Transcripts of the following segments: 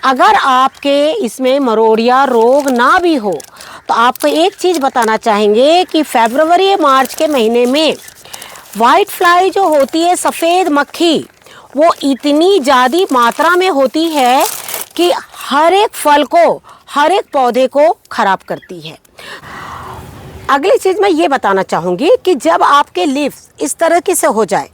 अगर आपके इसमें मरोड़िया रोग ना भी हो तो आपको एक चीज़ बताना चाहेंगे कि फरवरी मार्च के महीने में वाइट फ्लाई जो होती है, सफ़ेद मक्खी, वो इतनी ज़्यादा मात्रा में होती है कि हर एक फल को, हर एक पौधे को ख़राब करती है। अगली चीज़ मैं ये बताना चाहूँगी कि जब आपके लीव्स इस तरह की से हो जाए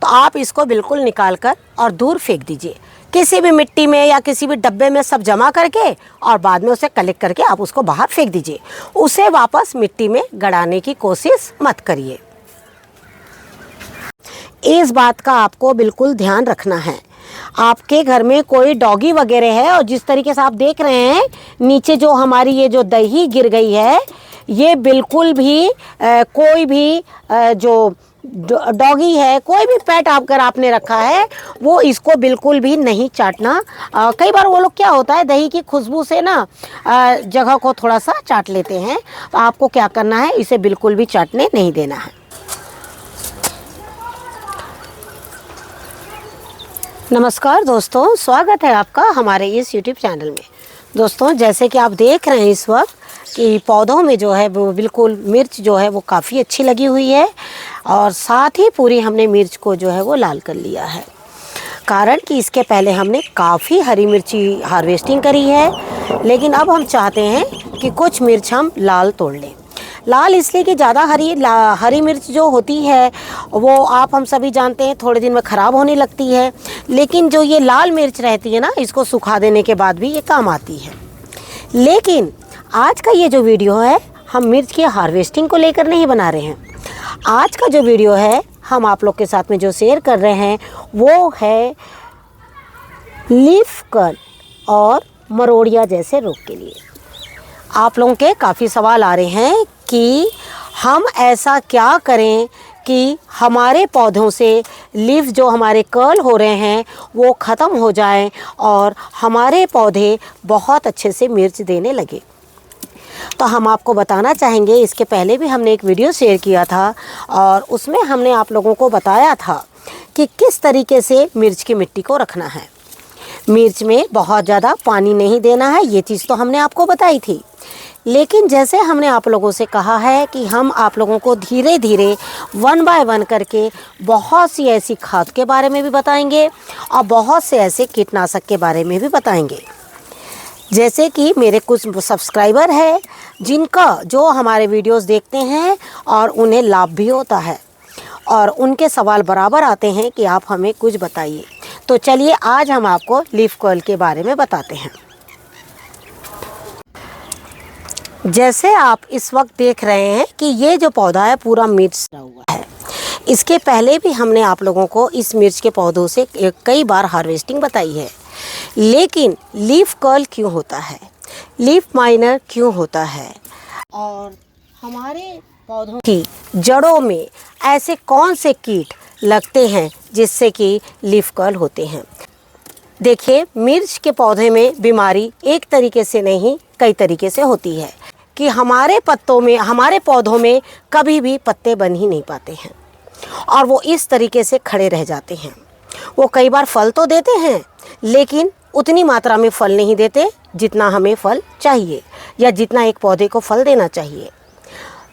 तो आप इसको बिल्कुल निकाल कर और दूर फेंक दीजिए, किसी भी मिट्टी में या किसी भी डब्बे में सब जमा करके, और बाद में उसे कलेक्ट करके आप उसको बाहर फेंक दीजिए। उसे वापस मिट्टी में गड़ाने की कोशिश मत करिए। इस बात का आपको बिल्कुल ध्यान रखना है। आपके घर में कोई डॉगी वगैरह है और जिस तरीके से आप देख रहे हैं नीचे जो हमारी ये जो दही गिर गई है, ये बिल्कुल भी कोई भी जो डॉगी है, कोई भी पेट अगर आपने रखा है, वो इसको बिल्कुल भी नहीं चाटना। कई बार वो लोग क्या होता है, दही की खुशबू से ना जगह को थोड़ा सा चाट लेते हैं। तो आपको क्या करना है, इसे बिल्कुल भी चाटने नहीं देना है। नमस्कार दोस्तों, स्वागत है आपका हमारे इस YouTube चैनल में। दोस्तों, जैसे कि आप देख रहे हैं इस वक्त कि पौधों में जो है वो बिल्कुल मिर्च जो है वो काफ़ी अच्छी लगी हुई है, और साथ ही पूरी हमने मिर्च को जो है वो लाल कर लिया है। कारण कि इसके पहले हमने काफ़ी हरी मिर्ची हार्वेस्टिंग करी है, लेकिन अब हम चाहते हैं कि कुछ मिर्च हम लाल तोड़ लें। लाल इसलिए कि ज़्यादा हरी मिर्च जो होती है वो हम सभी जानते हैं थोड़े दिन में ख़राब होने लगती है, लेकिन जो ये लाल मिर्च रहती है ना, इसको सुखा देने के बाद भी ये काम आती है। लेकिन आज का ये जो वीडियो है, हम मिर्च की हार्वेस्टिंग को लेकर नहीं बना रहे हैं। आज का जो वीडियो है हम आप लोग के साथ में जो शेयर कर रहे हैं वो है लीफ कर्ल और मरोड़िया जैसे रोग के लिए। आप लोगों के काफ़ी सवाल आ रहे हैं कि हम ऐसा क्या करें कि हमारे पौधों से लीफ जो हमारे कर्ल हो रहे हैं वो ख़त्म हो जाएं और हमारे पौधे बहुत अच्छे से मिर्च देने लगे। तो हम आपको बताना चाहेंगे, इसके पहले भी हमने एक वीडियो शेयर किया था और उसमें हमने आप लोगों को बताया था कि किस तरीके से मिर्च की मिट्टी को रखना है। मिर्च में बहुत ज़्यादा पानी नहीं देना है, ये चीज़ तो हमने आपको बताई थी। लेकिन जैसे हमने आप लोगों से कहा है कि हम आप लोगों को धीरे धीरे 1 बाय 1 करके बहुत सी ऐसी खाद के बारे में भी बताएंगे और बहुत से ऐसे कीटनाशक के बारे में भी बताएंगे। जैसे कि मेरे कुछ सब्सक्राइबर है जिनका जो हमारे वीडियोस देखते हैं और उन्हें लाभ भी होता है, और उनके सवाल बराबर आते हैं कि आप हमें कुछ बताइए। तो चलिए आज हम आपको लीफ कर्ल के बारे में बताते हैं। जैसे आप इस वक्त देख रहे हैं कि ये जो पौधा है पूरा मिर्च हुआ है। इसके पहले भी हमने आप लोगों को इस मिर्च के पौधों से कई बार हार्वेस्टिंग बताई है। लेकिन लीफ कर्ल क्यों होता है, लीफ माइनर क्यों होता है, और हमारे पौधों की जड़ों में ऐसे कौन से कीट लगते हैं जिससे कि लीफ कर्ल होते हैं। देखिए, मिर्च के पौधे में बीमारी एक तरीके से नहीं कई तरीके से होती है कि हमारे पत्तों में, हमारे पौधों में कभी भी पत्ते बन ही नहीं पाते हैं और वो इस तरीके से खड़े रह जाते हैं। वो कई बार फल तो देते हैं लेकिन उतनी मात्रा में फल नहीं देते जितना हमें फल चाहिए या जितना एक पौधे को फल देना चाहिए।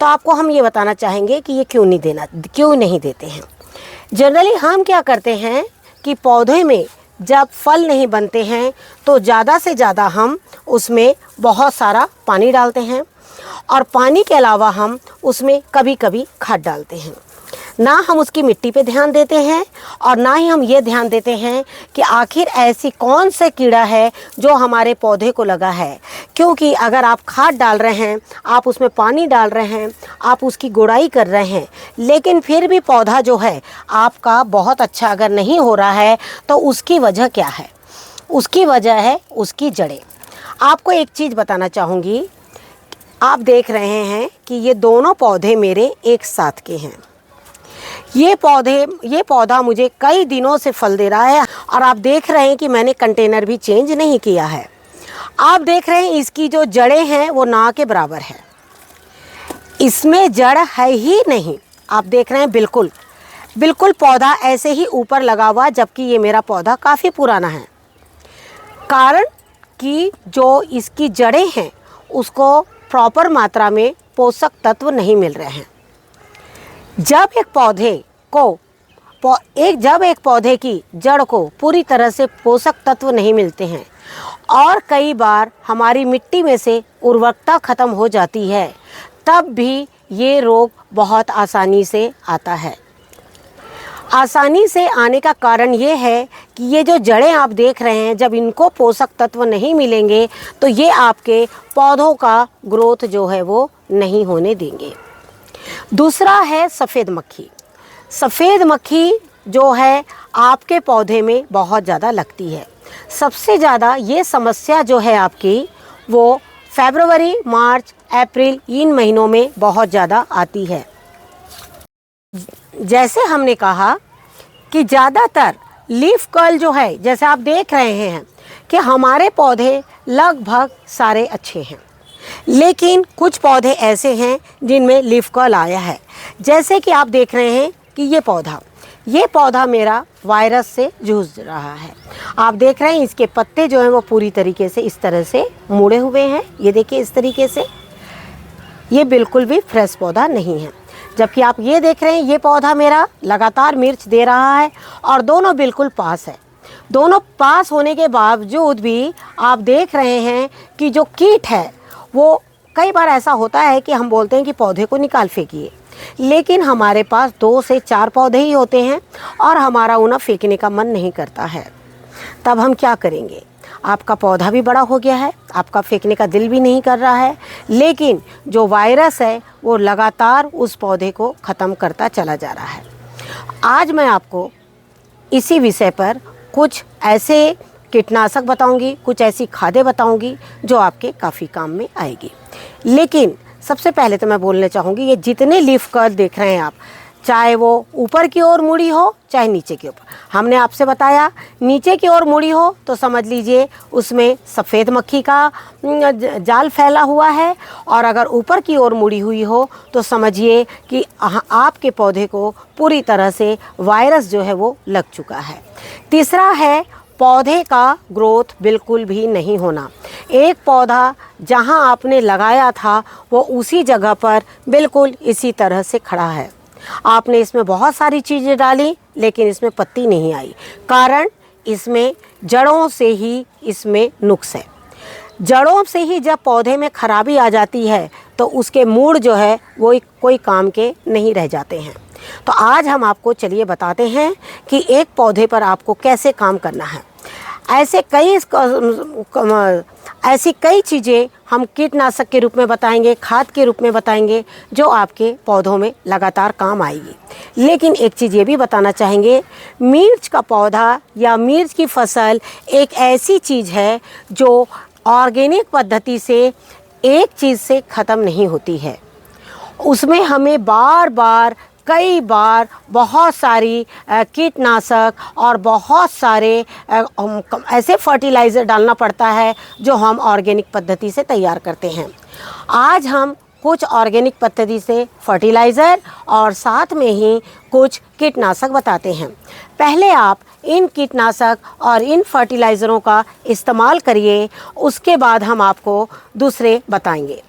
तो आपको हम ये बताना चाहेंगे कि ये क्यों नहीं देते हैं। जनरली हम क्या करते हैं कि पौधे में जब फल नहीं बनते हैं तो ज़्यादा से ज़्यादा हम उसमें बहुत सारा पानी डालते हैं, और पानी के अलावा हम उसमें कभी कभी खाद डालते हैं। ना हम उसकी मिट्टी पे ध्यान देते हैं और ना ही हम ये ध्यान देते हैं कि आखिर ऐसी कौन से कीड़ा है जो हमारे पौधे को लगा है। क्योंकि अगर आप खाद डाल रहे हैं, आप उसमें पानी डाल रहे हैं, आप उसकी गुड़ाई कर रहे हैं, लेकिन फिर भी पौधा जो है आपका बहुत अच्छा अगर नहीं हो रहा है तो उसकी वजह क्या है? उसकी वजह है उसकी जड़ें। आपको एक चीज़ बताना चाहूँगी, आप देख रहे हैं कि ये दोनों पौधे मेरे एक साथ के हैं। ये पौधा मुझे कई दिनों से फल दे रहा है और आप देख रहे हैं कि मैंने कंटेनर भी चेंज नहीं किया है। आप देख रहे हैं इसकी जो जड़ें हैं वो ना के बराबर है, इसमें जड़ है ही नहीं। आप देख रहे हैं बिल्कुल पौधा ऐसे ही ऊपर लगा हुआ, जबकि ये मेरा पौधा काफ़ी पुराना है। कारण कि जो इसकी जड़ें हैं उसको प्रॉपर मात्रा में पोषक तत्व नहीं मिल रहे हैं। जब एक पौधे की जड़ को पूरी तरह से पोषक तत्व नहीं मिलते हैं और कई बार हमारी मिट्टी में से उर्वरकता ख़त्म हो जाती है, तब भी ये रोग बहुत आसानी से आता है। आसानी से आने का कारण ये है कि ये जो जड़ें आप देख रहे हैं, जब इनको पोषक तत्व नहीं मिलेंगे तो ये आपके पौधों का ग्रोथ जो है वो नहीं होने देंगे। दूसरा है सफ़ेद मक्खी। सफ़ेद मक्खी जो है आपके पौधे में बहुत ज़्यादा लगती है। सबसे ज़्यादा ये समस्या जो है आपकी वो फरवरी, मार्च, अप्रैल इन महीनों में बहुत ज़्यादा आती है। जैसे हमने कहा कि ज़्यादातर लीफ कर्ल जो है, जैसे आप देख रहे हैं कि हमारे पौधे लगभग सारे अच्छे हैं, लेकिन कुछ पौधे ऐसे हैं जिनमें लीफ कर्ल आया है। जैसे कि आप देख रहे हैं कि ये पौधा मेरा वायरस से जूझ रहा है। आप देख रहे हैं इसके पत्ते जो हैं वो पूरी तरीके से इस तरह से मुड़े हुए हैं। ये देखिए इस तरीके से, ये बिल्कुल भी फ्रेश पौधा नहीं है। जबकि आप ये देख रहे हैं ये पौधा मेरा लगातार मिर्च दे रहा है और दोनों बिल्कुल पास है। दोनों पास होने के बावजूद भी आप देख रहे हैं कि जो कीट है वो, कई बार ऐसा होता है कि हम बोलते हैं कि पौधे को निकाल फेंकिए, लेकिन हमारे पास 2 से 4 पौधे ही होते हैं और हमारा उन्हें फेंकने का मन नहीं करता है। तब हम क्या करेंगे? आपका पौधा भी बड़ा हो गया है, आपका फेंकने का दिल भी नहीं कर रहा है, लेकिन जो वायरस है वो लगातार उस पौधे को ख़त्म करता चला जा रहा है। आज मैं आपको इसी विषय पर कुछ ऐसे कीटनाशक बताऊंगी, कुछ ऐसी खादें बताऊंगी जो आपके काफ़ी काम में आएगी। लेकिन सबसे पहले तो मैं बोलना चाहूँगी, ये जितने लीफ कर्ल देख रहे हैं आप, चाहे वो ऊपर की ओर मुड़ी हो चाहे नीचे की ऊपर, हमने आपसे बताया नीचे की ओर मुड़ी हो तो समझ लीजिए उसमें सफ़ेद मक्खी का जाल फैला हुआ है, और अगर ऊपर की ओर मुड़ी हुई हो तो समझिए कि आपके पौधे को पूरी तरह से वायरस जो है वो लग चुका है। तीसरा है पौधे का ग्रोथ बिल्कुल भी नहीं होना। एक पौधा जहां आपने लगाया था वो उसी जगह पर बिल्कुल इसी तरह से खड़ा है। आपने इसमें बहुत सारी चीज़ें डाली लेकिन इसमें पत्ती नहीं आई। कारण इसमें जड़ों से ही इसमें नुक्स है। जड़ों से ही जब पौधे में खराबी आ जाती है तो उसके मूड जो है वो कोई काम के नहीं रह जाते हैं। तो आज हम आपको चलिए बताते हैं कि एक पौधे पर आपको कैसे काम करना है। ऐसी कई चीज़ें हम कीटनाशक के रूप में बताएंगे, खाद के रूप में बताएंगे जो आपके पौधों में लगातार काम आएगी। लेकिन एक चीज़ ये भी बताना चाहेंगे, मिर्च का पौधा या मिर्च की फसल एक ऐसी चीज़ है जो ऑर्गेनिक पद्धति से एक चीज़ से ख़त्म नहीं होती है। उसमें हमें कई बार बहुत सारी कीटनाशक और बहुत सारे ऐसे फर्टिलाइज़र डालना पड़ता है जो हम ऑर्गेनिक पद्धति से तैयार करते हैं। आज हम कुछ ऑर्गेनिक पद्धति से फर्टिलाइज़र और साथ में ही कुछ कीटनाशक बताते हैं। पहले आप इन कीटनाशक और इन फर्टिलाइज़रों का इस्तेमाल करिए, उसके बाद हम आपको दूसरे बताएंगे।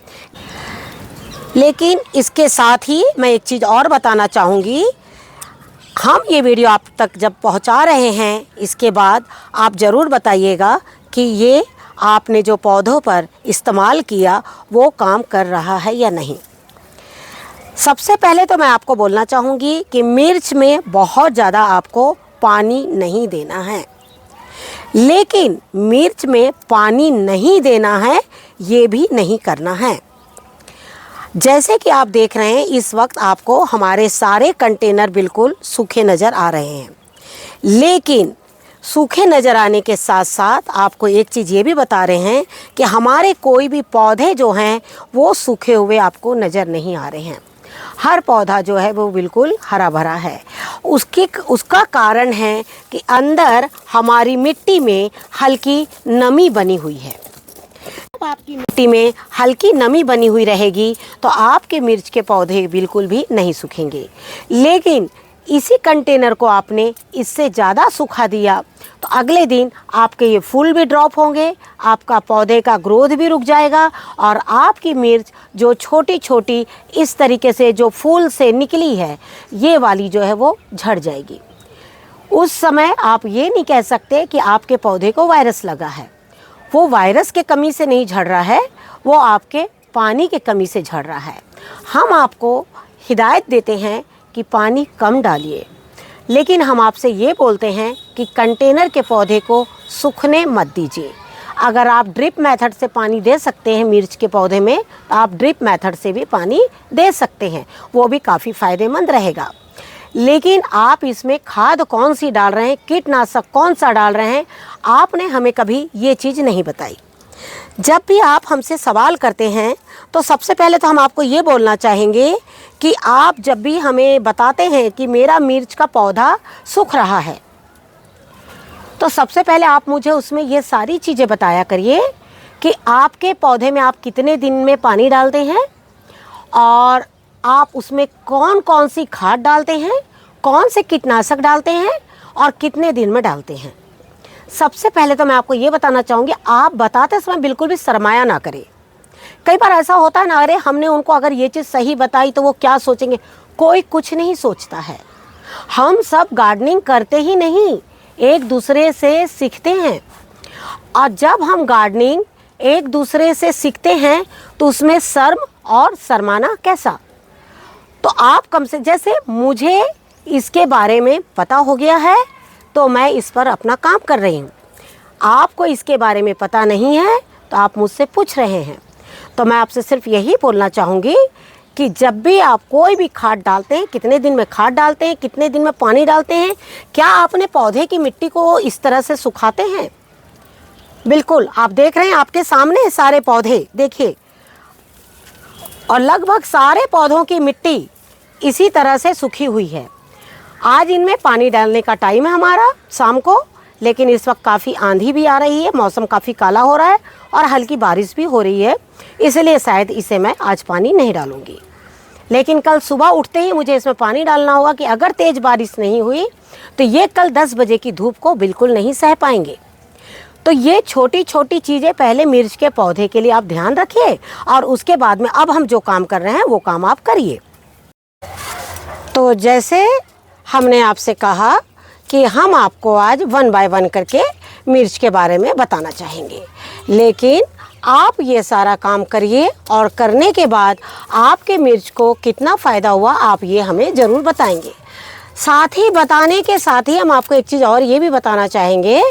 लेकिन इसके साथ ही मैं एक चीज़ और बताना चाहूँगी, हम ये वीडियो आप तक जब पहुँचा रहे हैं इसके बाद आप ज़रूर बताइएगा कि ये आपने जो पौधों पर इस्तेमाल किया वो काम कर रहा है या नहीं। सबसे पहले तो मैं आपको बोलना चाहूँगी कि मिर्च में बहुत ज़्यादा आपको पानी नहीं देना है, लेकिन मिर्च में पानी नहीं देना है ये भी नहीं करना है। जैसे कि आप देख रहे हैं इस वक्त आपको हमारे सारे कंटेनर बिल्कुल सूखे नज़र आ रहे हैं, लेकिन सूखे नज़र आने के साथ साथ आपको एक चीज़ ये भी बता रहे हैं कि हमारे कोई भी पौधे जो हैं वो सूखे हुए आपको नज़र नहीं आ रहे हैं। हर पौधा जो है वो बिल्कुल हरा भरा है। उसका कारण है कि अंदर हमारी मिट्टी में हल्की नमी बनी हुई है। जब आपकी मिट्टी में हल्की नमी बनी हुई रहेगी तो आपके मिर्च के पौधे बिल्कुल भी नहीं सूखेंगे। लेकिन इसी कंटेनर को आपने इससे ज़्यादा सूखा दिया तो अगले दिन आपके ये फूल भी ड्रॉप होंगे, आपका पौधे का ग्रोथ भी रुक जाएगा और आपकी मिर्च जो छोटी छोटी इस तरीके से जो फूल से निकली है ये वाली जो है वो झड़ जाएगी। उस समय आप ये नहीं कह सकते कि आपके पौधे को वायरस लगा है। वो वायरस के कमी से नहीं झड़ रहा है, वो आपके पानी के कमी से झड़ रहा है। हम आपको हिदायत देते हैं कि पानी कम डालिए, लेकिन हम आपसे ये बोलते हैं कि कंटेनर के पौधे को सूखने मत दीजिए। अगर आप ड्रिप मेथड से पानी दे सकते हैं मिर्च के पौधे में तो आप ड्रिप मेथड से भी पानी दे सकते हैं, वो भी काफ़ी फ़ायदेमंद रहेगा। लेकिन आप इसमें खाद कौन सी डाल रहे हैं, कीटनाशक कौन सा डाल रहे हैं, आपने हमें कभी ये चीज़ नहीं बताई। जब भी आप हमसे सवाल करते हैं तो सबसे पहले तो हम आपको ये बोलना चाहेंगे कि आप जब भी हमें बताते हैं कि मेरा मिर्च का पौधा सूख रहा है तो सबसे पहले आप मुझे उसमें ये सारी चीज़ें बताया करिए कि आपके पौधे में आप कितने दिन में पानी डालते हैं और आप उसमें कौन कौन सी खाद डालते हैं, कौन से कीटनाशक डालते हैं और कितने दिन में डालते हैं। सबसे पहले तो मैं आपको ये बताना चाहूँगी, आप बताते समय बिल्कुल भी शर्माया ना करें। कई बार ऐसा होता है ना, अरे हमने उनको अगर ये चीज़ सही बताई तो वो क्या सोचेंगे। कोई कुछ नहीं सोचता है। हम सब गार्डनिंग करते ही नहीं, एक दूसरे से सीखते हैं। और जब हम गार्डनिंग एक दूसरे से सीखते हैं तो उसमें शर्म और शर्माना कैसा। तो आप कम से, जैसे मुझे इसके बारे में पता हो गया है तो मैं इस पर अपना काम कर रही हूँ। आपको इसके बारे में पता नहीं है तो आप मुझसे पूछ रहे हैं। तो मैं आपसे सिर्फ यही बोलना चाहूँगी कि जब भी आप कोई भी खाद डालते हैं, कितने दिन में खाद डालते हैं, कितने दिन में पानी डालते हैं, क्या आपने पौधे की मिट्टी को इस तरह से सुखाते हैं। बिल्कुल आप देख रहे हैं आपके सामने सारे पौधे देखिए, और लगभग सारे पौधों की मिट्टी इसी तरह से सूखी हुई है। आज इनमें पानी डालने का टाइम है हमारा शाम को, लेकिन इस वक्त काफ़ी आंधी भी आ रही है, मौसम काफ़ी काला हो रहा है और हल्की बारिश भी हो रही है, इसलिए शायद इसे मैं आज पानी नहीं डालूंगी। लेकिन कल सुबह उठते ही मुझे इसमें पानी डालना होगा कि अगर तेज़ बारिश नहीं हुई तो ये कल 10 बजे की धूप को बिल्कुल नहीं सह पाएंगे। तो ये छोटी छोटी चीज़ें पहले मिर्च के पौधे के लिए आप ध्यान रखिए और उसके बाद में अब हम जो काम कर रहे हैं वो काम आप करिए। तो जैसे हमने आपसे कहा कि हम आपको आज 1 बाय 1 करके मिर्च के बारे में बताना चाहेंगे, लेकिन आप ये सारा काम करिए और करने के बाद आपके मिर्च को कितना फ़ायदा हुआ आप ये हमें ज़रूर बताएंगे। साथ ही बताने के साथ ही हम आपको एक चीज़ और ये भी बताना चाहेंगे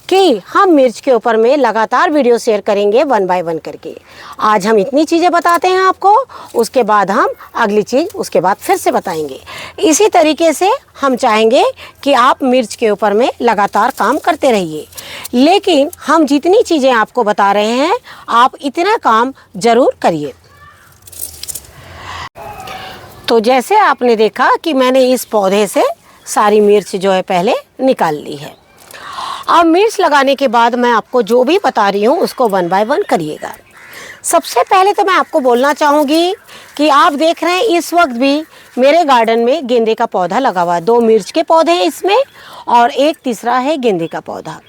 कि हम मिर्च के ऊपर में लगातार वीडियो शेयर करेंगे 1 बाय 1 करके। आज हम इतनी चीज़ें बताते हैं आपको, उसके बाद हम अगली चीज़ उसके बाद फिर से बताएंगे। इसी तरीके से हम चाहेंगे कि आप मिर्च के ऊपर में लगातार काम करते रहिए, लेकिन हम जितनी चीज़ें आपको बता रहे हैं आप इतना काम ज़रूर करिए। तो जैसे आपने देखा कि मैंने इस पौधे से सारी मिर्च जो है पहले निकाल ली है। अब मिर्च लगाने के बाद मैं आपको जो भी बता रही हूँ उसको 1 बाय 1 करिएगा। सबसे पहले तो मैं आपको बोलना चाहूँगी कि आप देख रहे हैं इस वक्त भी मेरे गार्डन में गेंदे का पौधा लगा हुआ है। 2 मिर्च के पौधे हैं इसमें और एक तीसरा है गेंदे का पौधा।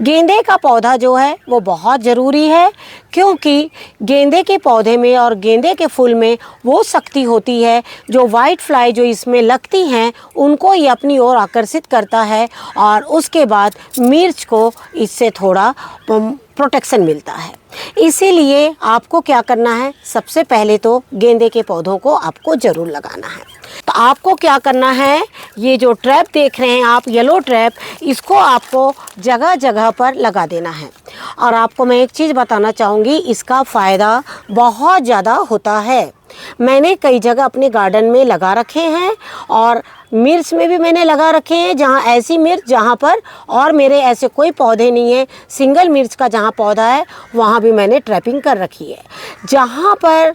गेंदे का पौधा जो है वो बहुत ज़रूरी है, क्योंकि गेंदे के पौधे में और गेंदे के फूल में वो शक्ति होती है जो वाइट फ्लाई जो इसमें लगती हैं उनको ये अपनी ओर आकर्षित करता है और उसके बाद मिर्च को इससे थोड़ा प्रोटेक्शन मिलता है। इसीलिए आपको क्या करना है, सबसे पहले तो गेंदे के पौधों को आपको ज़रूर लगाना है। तो आपको क्या करना है, ये जो ट्रैप देख रहे हैं आप, येलो ट्रैप, इसको आपको जगह जगह पर लगा देना है। और आपको मैं एक चीज़ बताना चाहूँगी, इसका फ़ायदा बहुत ज़्यादा होता है। मैंने कई जगह अपने गार्डन में लगा रखे हैं और मिर्च में भी मैंने लगा रखे हैं, जहाँ ऐसी मिर्च जहाँ पर और मेरे ऐसे कोई पौधे नहीं है, सिंगल मिर्च का जहाँ पौधा है वहाँ भी मैंने ट्रैपिंग कर रखी है। जहाँ पर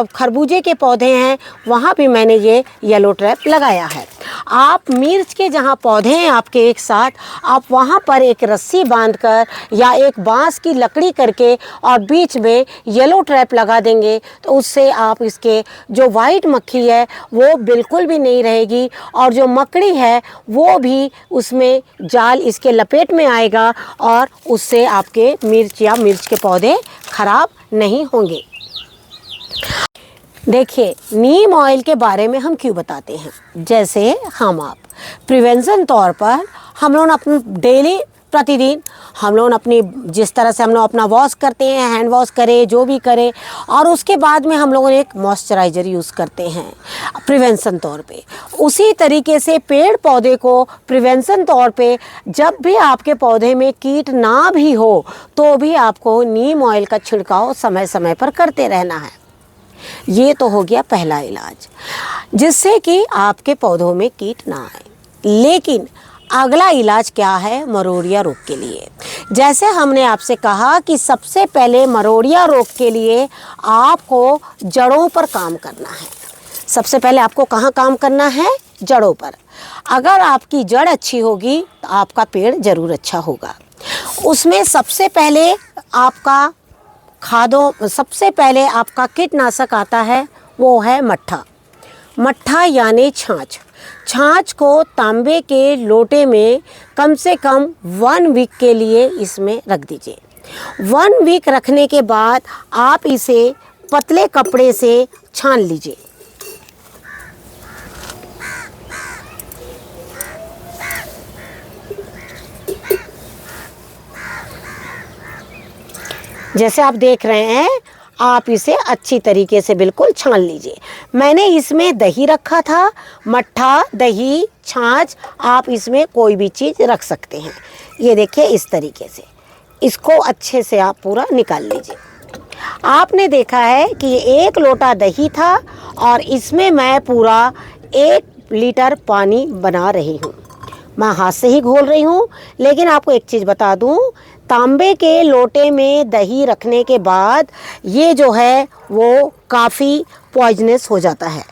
खरबूजे के पौधे हैं वहाँ भी मैंने ये येलो ट्रैप लगाया है। आप मिर्च के जहाँ पौधे हैं आपके एक साथ, आप वहाँ पर एक रस्सी बांधकर या एक बांस की लकड़ी करके और बीच में येलो ट्रैप लगा देंगे तो उससे आप इसके जो वाइट मक्खी है वो बिल्कुल भी नहीं रहेगी और जो मकड़ी है वो भी उसमें जाल इसके लपेट में आएगा और उससे आपके मिर्च या मिर्च के पौधे खराब नहीं होंगे। देखिए, नीम ऑयल के बारे में हम क्यों बताते हैं, जैसे हम आप प्रिवेंशन तौर पर हम लोग अपने डेली प्रतिदिन हम लोग अपनी जिस तरह से हम लोग अपना वॉश करते हैं, हैंड वॉश करें जो भी करें, और उसके बाद में हम लोग एक मॉइस्चराइज़र यूज़ करते हैं प्रिवेंशन तौर पे। उसी तरीके से पेड़ पौधे को प्रिवेंशन तौर पे जब भी आपके पौधे में कीट ना भी हो तो भी आपको नीम ऑयल का छिड़काव समय समय पर करते रहना है। ये तो हो गया पहला इलाज, जिससे कि आपके पौधों में कीट ना आए। लेकिन अगला इलाज क्या है मरोड़िया रोग के लिए। जैसे हमने आपसे कहा कि सबसे पहले मरोड़िया रोग के लिए आपको जड़ों पर काम करना है। सबसे पहले आपको कहाँ काम करना है? जड़ों पर। अगर आपकी जड़ अच्छी होगी तो आपका पेड़ ज़रूर अच्छा होगा। उसमें सबसे पहले आपका कीटनाशक आता है, वो है मट्ठा। मट्ठा यानी छाछ। छाछ को तांबे के लोटे में कम से कम 1 वीक के लिए इसमें रख दीजिए। 1 वीक रखने के बाद आप इसे पतले कपड़े से छान लीजिए। जैसे आप देख रहे हैं, आप इसे अच्छी तरीके से बिल्कुल छान लीजिए। मैंने इसमें दही रखा था, मट्ठा, दही, छाछ, आप इसमें कोई भी चीज़ रख सकते हैं। ये देखिए इस तरीके से इसको अच्छे से आप पूरा निकाल लीजिए। आपने देखा है कि 1 लोटा दही था और इसमें मैं पूरा 1 लीटर पानी बना रही हूँ। मैं हाथ से ही घोल रही हूँ, लेकिन आपको एक चीज़ बता दूँ, तांबे के लोटे में दही रखने के बाद ये जो है वो काफ़ी पॉइजनस हो जाता है।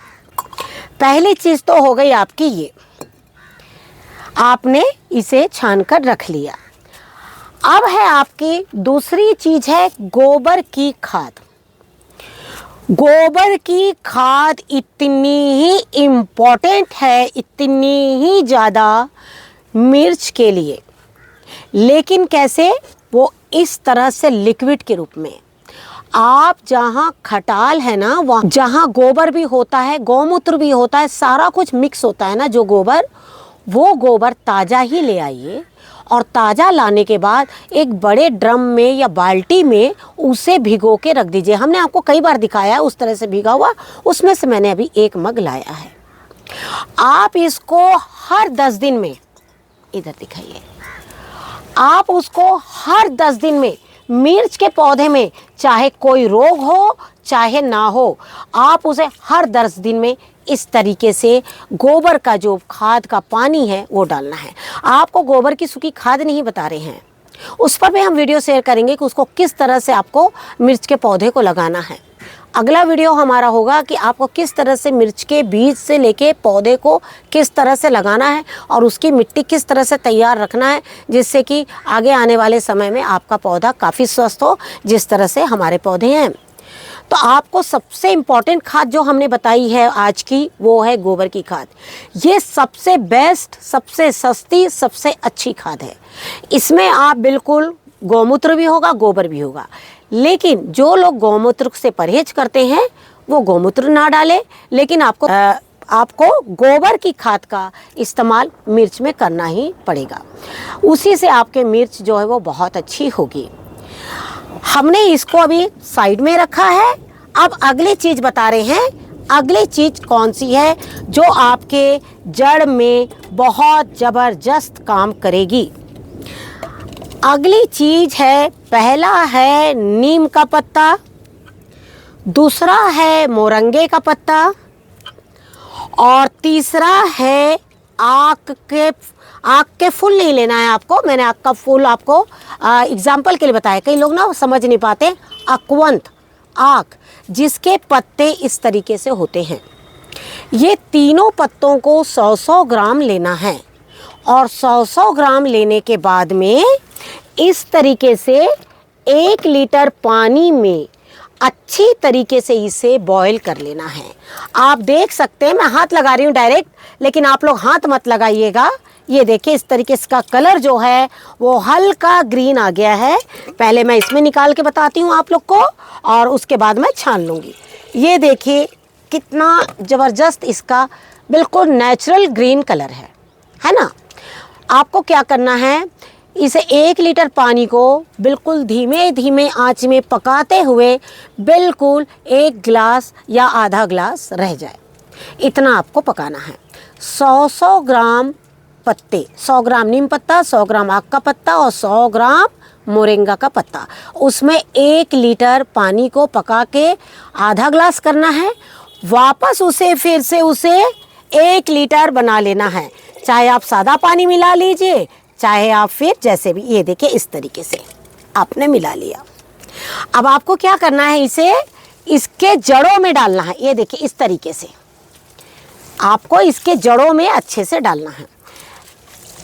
पहली चीज़ तो हो गई आपकी ये, आपने इसे छान कर रख लिया। अब है आपकी दूसरी चीज़ है गोबर की खाद। गोबर की खाद इतनी ही इम्पोर्टेंट है, इतनी ही ज़्यादा मिर्च के लिए। लेकिन कैसे? वो इस तरह से लिक्विड के रूप में। आप जहाँ खटाल है ना, वहाँ जहाँ गोबर भी होता है, गौमूत्र भी होता है, सारा कुछ मिक्स होता है ना जो गोबर, वो गोबर ताज़ा ही ले आइए और ताज़ा लाने के बाद एक बड़े ड्रम में या बाल्टी में उसे भिगो के रख दीजिए। हमने आपको कई बार दिखाया है उस तरह से भिगा हुआ, उसमें से मैंने अभी 1 मग लाया है। आप इसको हर 10 दिन में, इधर दिखाइए, आप उसको हर 10 दिन में मिर्च के पौधे में, चाहे कोई रोग हो चाहे ना हो, आप उसे हर 10 दिन में इस तरीके से गोबर का जो खाद का पानी है वो डालना है। आपको गोबर की सूखी खाद नहीं बता रहे हैं, उस पर भी हम वीडियो शेयर करेंगे कि उसको किस तरह से आपको मिर्च के पौधे को लगाना है। अगला वीडियो हमारा होगा कि आपको किस तरह से मिर्च के बीज से लेके पौधे को किस तरह से लगाना है और उसकी मिट्टी किस तरह से तैयार रखना है, जिससे कि आगे आने वाले समय में आपका पौधा काफ़ी स्वस्थ हो, जिस तरह से हमारे पौधे हैं। तो आपको सबसे इम्पॉर्टेंट खाद जो हमने बताई है आज की, वो है गोबर की खाद। ये सबसे बेस्ट, सबसे सस्ती, सबसे अच्छी खाद है। इसमें आप बिल्कुल गौमूत्र भी होगा, गोबर भी होगा। लेकिन जो लोग गौमूत्र से परहेज करते हैं वो गौमूत्र ना डालें, लेकिन आपको गोबर की खाद का इस्तेमाल मिर्च में करना ही पड़ेगा। उसी से आपके मिर्च जो है वो बहुत अच्छी होगी। हमने इसको अभी साइड में रखा है। अब अगली चीज़ बता रहे हैं। अगली चीज़ कौन सी है जो आपके जड़ में बहुत ज़बरदस्त काम करेगी? अगली चीज़ है, पहला है नीम का पत्ता, दूसरा है मोरंगे का पत्ता और तीसरा है आक के फूल। नहीं लेना है आपको, मैंने आक का फूल आपको एग्जाम्पल के लिए बताया। कई लोग ना समझ नहीं पाते। अकवंत, आक, जिसके पत्ते इस तरीके से होते हैं, ये तीनों पत्तों को 100-100 ग्राम लेना है और 100-100 ग्राम लेने के बाद में इस तरीके से 1 लीटर पानी में अच्छी तरीके से इसे बॉईल कर लेना है। आप देख सकते हैं मैं हाथ लगा रही हूँ डायरेक्ट, लेकिन आप लोग हाथ मत लगाइएगा। ये देखिए इस तरीके से इसका कलर जो है वो हल्का ग्रीन आ गया है। पहले मैं इसमें निकाल के बताती हूँ आप लोग को और उसके बाद मैं छान लूँगी। ये देखिए कितना ज़बरदस्त इसका बिल्कुल नेचुरल ग्रीन कलर है ना। आपको क्या करना है, इसे 1 लीटर पानी को बिल्कुल धीमे धीमे आंच में पकाते हुए बिल्कुल 1 गिलास या आधा गिलास रह जाए, इतना आपको पकाना है। 100-100 ग्राम पत्ते, 100 ग्राम नीम पत्ता, 100 ग्राम आक का पत्ता और 100 ग्राम मोरिंगा का पत्ता, उसमें 1 लीटर पानी को पका के आधा गिलास करना है। वापस उसे फिर से उसे 1 लीटर बना लेना है। चाहे आप सादा पानी मिला लीजिए, चाहे आप फिर जैसे भी, ये देखिए इस तरीके से आपने मिला लिया। अब आपको क्या करना है, इसे इसके जड़ों में डालना है। ये देखिए इस तरीके से आपको इसके जड़ों में अच्छे से डालना है।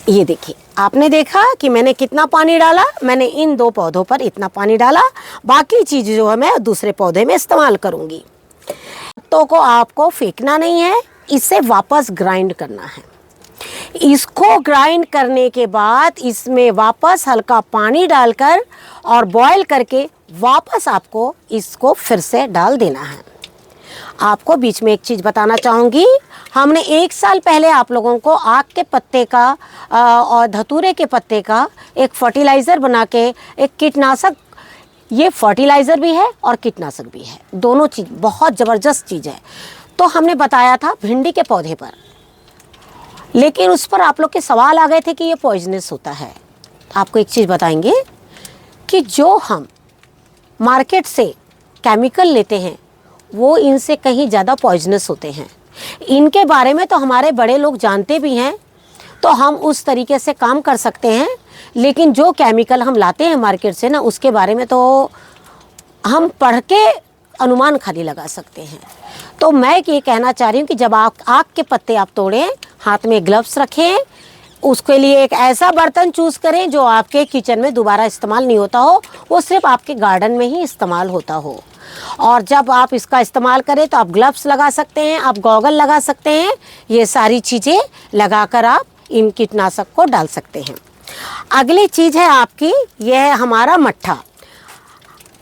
ये देखिए आपने देखा कि मैंने कितना पानी डाला, मैंने इन 2 पौधों पर इतना पानी डाला, बाकी चीज़ जो है मैं दूसरे पौधे में इस्तेमाल करूँगी। पत्तों को आपको फेंकना नहीं है, इसे वापस ग्राइंड करना है। इसको ग्राइंड करने के बाद इसमें वापस हल्का पानी डालकर और बॉईल करके वापस आपको इसको फिर से डाल देना है। आपको बीच में एक चीज़ बताना चाहूँगी, हमने 1 साल पहले आप लोगों को आक के पत्ते का और धतूरे के पत्ते का एक फर्टिलाइज़र बना के, एक कीटनाशक, ये फर्टिलाइज़र भी है और कीटनाशक भी है, दोनों चीज़ बहुत ज़बरदस्त चीज़ है। तो हमने बताया था भिंडी के पौधे पर, लेकिन उस पर आप लोग के सवाल आ गए थे कि ये पॉइजनस होता है। आपको एक चीज़ बताएंगे कि जो हम मार्केट से केमिकल लेते हैं वो इनसे कहीं ज़्यादा पॉइजनस होते हैं। इनके बारे में तो हमारे बड़े लोग जानते भी हैं, तो हम उस तरीके से काम कर सकते हैं, लेकिन जो केमिकल हम लाते हैं मार्केट से ना, उसके बारे में तो हम पढ़ के अनुमान खाली लगा सकते हैं। तो मैं ये कहना चाह रही हूँ कि जब आप आक के पत्ते आप तोड़ें, हाथ में ग्लव्स रखें, उसके लिए एक ऐसा बर्तन चूज़ करें जो आपके किचन में दोबारा इस्तेमाल नहीं होता हो, वो सिर्फ आपके गार्डन में ही इस्तेमाल होता हो। और जब आप इसका इस्तेमाल करें तो आप ग्लव्स लगा सकते हैं, आप गॉगल लगा सकते हैं, ये सारी चीज़ें लगाकर आप इन कीटनाशक को डाल सकते हैं। अगली चीज़ है आपकी, यह है हमारा मट्ठा।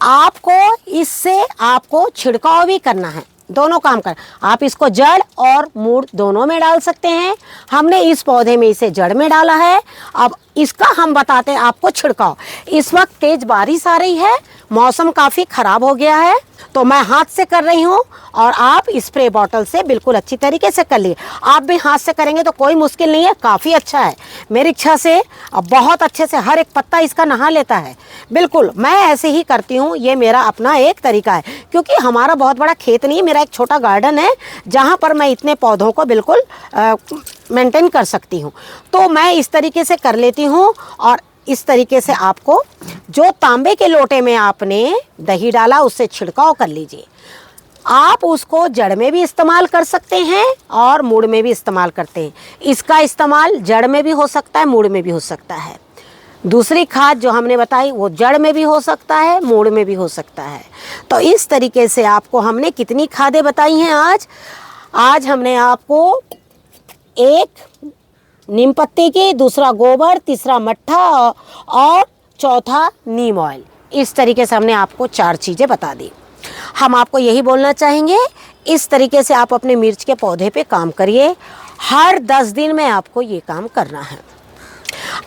आपको इससे आपको छिड़काव भी करना है, दोनों काम कर। आप इसको जड़ और मूड़ दोनों में डाल सकते हैं। हमने इस पौधे में इसे जड़ में डाला है। अब इसका हम बताते हैं आपको छिड़काव। इस वक्त तेज बारिश आ रही है, मौसम काफ़ी ख़राब हो गया है, तो मैं हाथ से कर रही हूँ और आप स्प्रे बॉटल से बिल्कुल अच्छी तरीके से कर लिए। आप भी हाथ से करेंगे तो कोई मुश्किल नहीं है, काफ़ी अच्छा है। मेरी इच्छा से बहुत अच्छे से हर एक पत्ता इसका नहा लेता है। बिल्कुल मैं ऐसे ही करती हूँ, ये मेरा अपना एक तरीका है, क्योंकि हमारा बहुत बड़ा खेत नहीं है, मेरा एक छोटा गार्डन है जहाँ पर मैं इतने पौधों को बिल्कुल मेंटेन कर सकती हूँ। तो मैं इस तरीके से कर लेती हूँ। और इस तरीके से आपको जो तांबे के लोटे में आपने दही डाला उससे छिड़काव कर लीजिए। आप उसको जड़ में भी इस्तेमाल कर सकते हैं और मूड़ में भी इस्तेमाल करते हैं। इसका इस्तेमाल जड़ में भी हो सकता है, मूड़ में भी हो सकता है। दूसरी खाद जो हमने बताई वो जड़ में भी हो सकता है, मूड़ में भी हो सकता है। तो इस तरीके से आपको हमने कितनी खादें बताई हैं आज हमने आपको एक नीम पत्ते की, दूसरा गोबर, तीसरा मट्ठा और चौथा नीम ऑयल। इस तरीके से हमने आपको 4 चीज़ें बता दी। हम आपको यही बोलना चाहेंगे, इस तरीके से आप अपने मिर्च के पौधे पे काम करिए। हर 10 दिन में आपको ये काम करना है।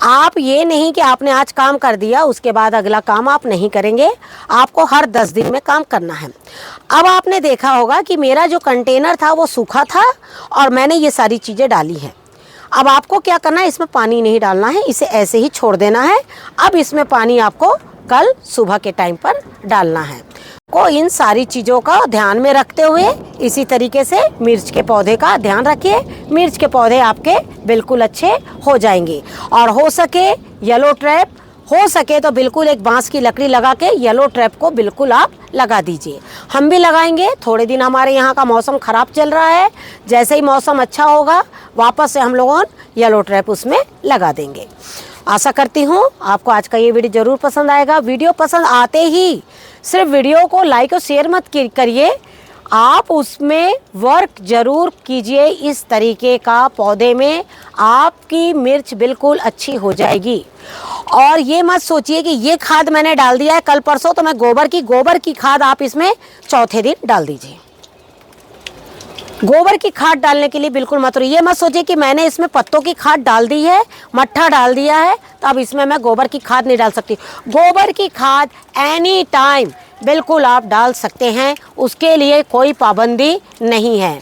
आप ये नहीं कि आपने आज काम कर दिया उसके बाद अगला काम आप नहीं करेंगे, आपको हर 10 दिन में काम करना है। अब आपने देखा होगा कि मेरा जो कंटेनर था वो सूखा था और मैंने ये सारी चीज़ें डाली हैं। अब आपको क्या करना है, इसमें पानी नहीं डालना है, इसे ऐसे ही छोड़ देना है। अब इसमें पानी आपको कल सुबह के टाइम पर डालना है। को इन सारी चीज़ों का ध्यान में रखते हुए इसी तरीके से मिर्च के पौधे का ध्यान रखिए। मिर्च के पौधे आपके बिल्कुल अच्छे हो जाएंगे। और हो सके येलो ट्रैप, हो सके तो बिल्कुल एक बांस की लकड़ी लगा के येलो ट्रैप को बिल्कुल आप लगा दीजिए। हम भी लगाएंगे। थोड़े दिन हमारे यहाँ का मौसम ख़राब चल रहा है, जैसे ही मौसम अच्छा होगा वापस से हम लोगों येलो ट्रैप उसमें लगा देंगे। आशा करती हूँ आपको आज का ये वीडियो ज़रूर पसंद आएगा। वीडियो पसंद आते ही सिर्फ वीडियो को लाइक और शेयर मत करिए, आप उसमें वर्क ज़रूर कीजिए। इस तरीके का पौधे में आपकी मिर्च बिल्कुल अच्छी हो जाएगी। और ये मत सोचिए कि ये खाद मैंने डाल दिया है कल परसों तो मैं गोबर की खाद आप इसमें चौथे दिन डाल दीजिए। गोबर की खाद डालने के लिए बिल्कुल मत ये मत सोचिए कि मैंने इसमें पत्तों की खाद डाल दी है, मट्ठा डाल दिया है, तो अब इसमें मैं गोबर की खाद नहीं डाल सकती। गोबर की खाद एनी टाइम बिल्कुल आप डाल सकते हैं, उसके लिए कोई पाबंदी नहीं है।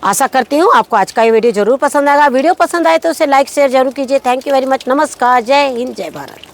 आशा करती हूँ आपको आज का ये वीडियो ज़रूर पसंद आएगा। वीडियो पसंद आए तो उसे लाइक शेयर जरूर कीजिए। Thank you very much. नमस्कार। जय हिंद, जय भारत।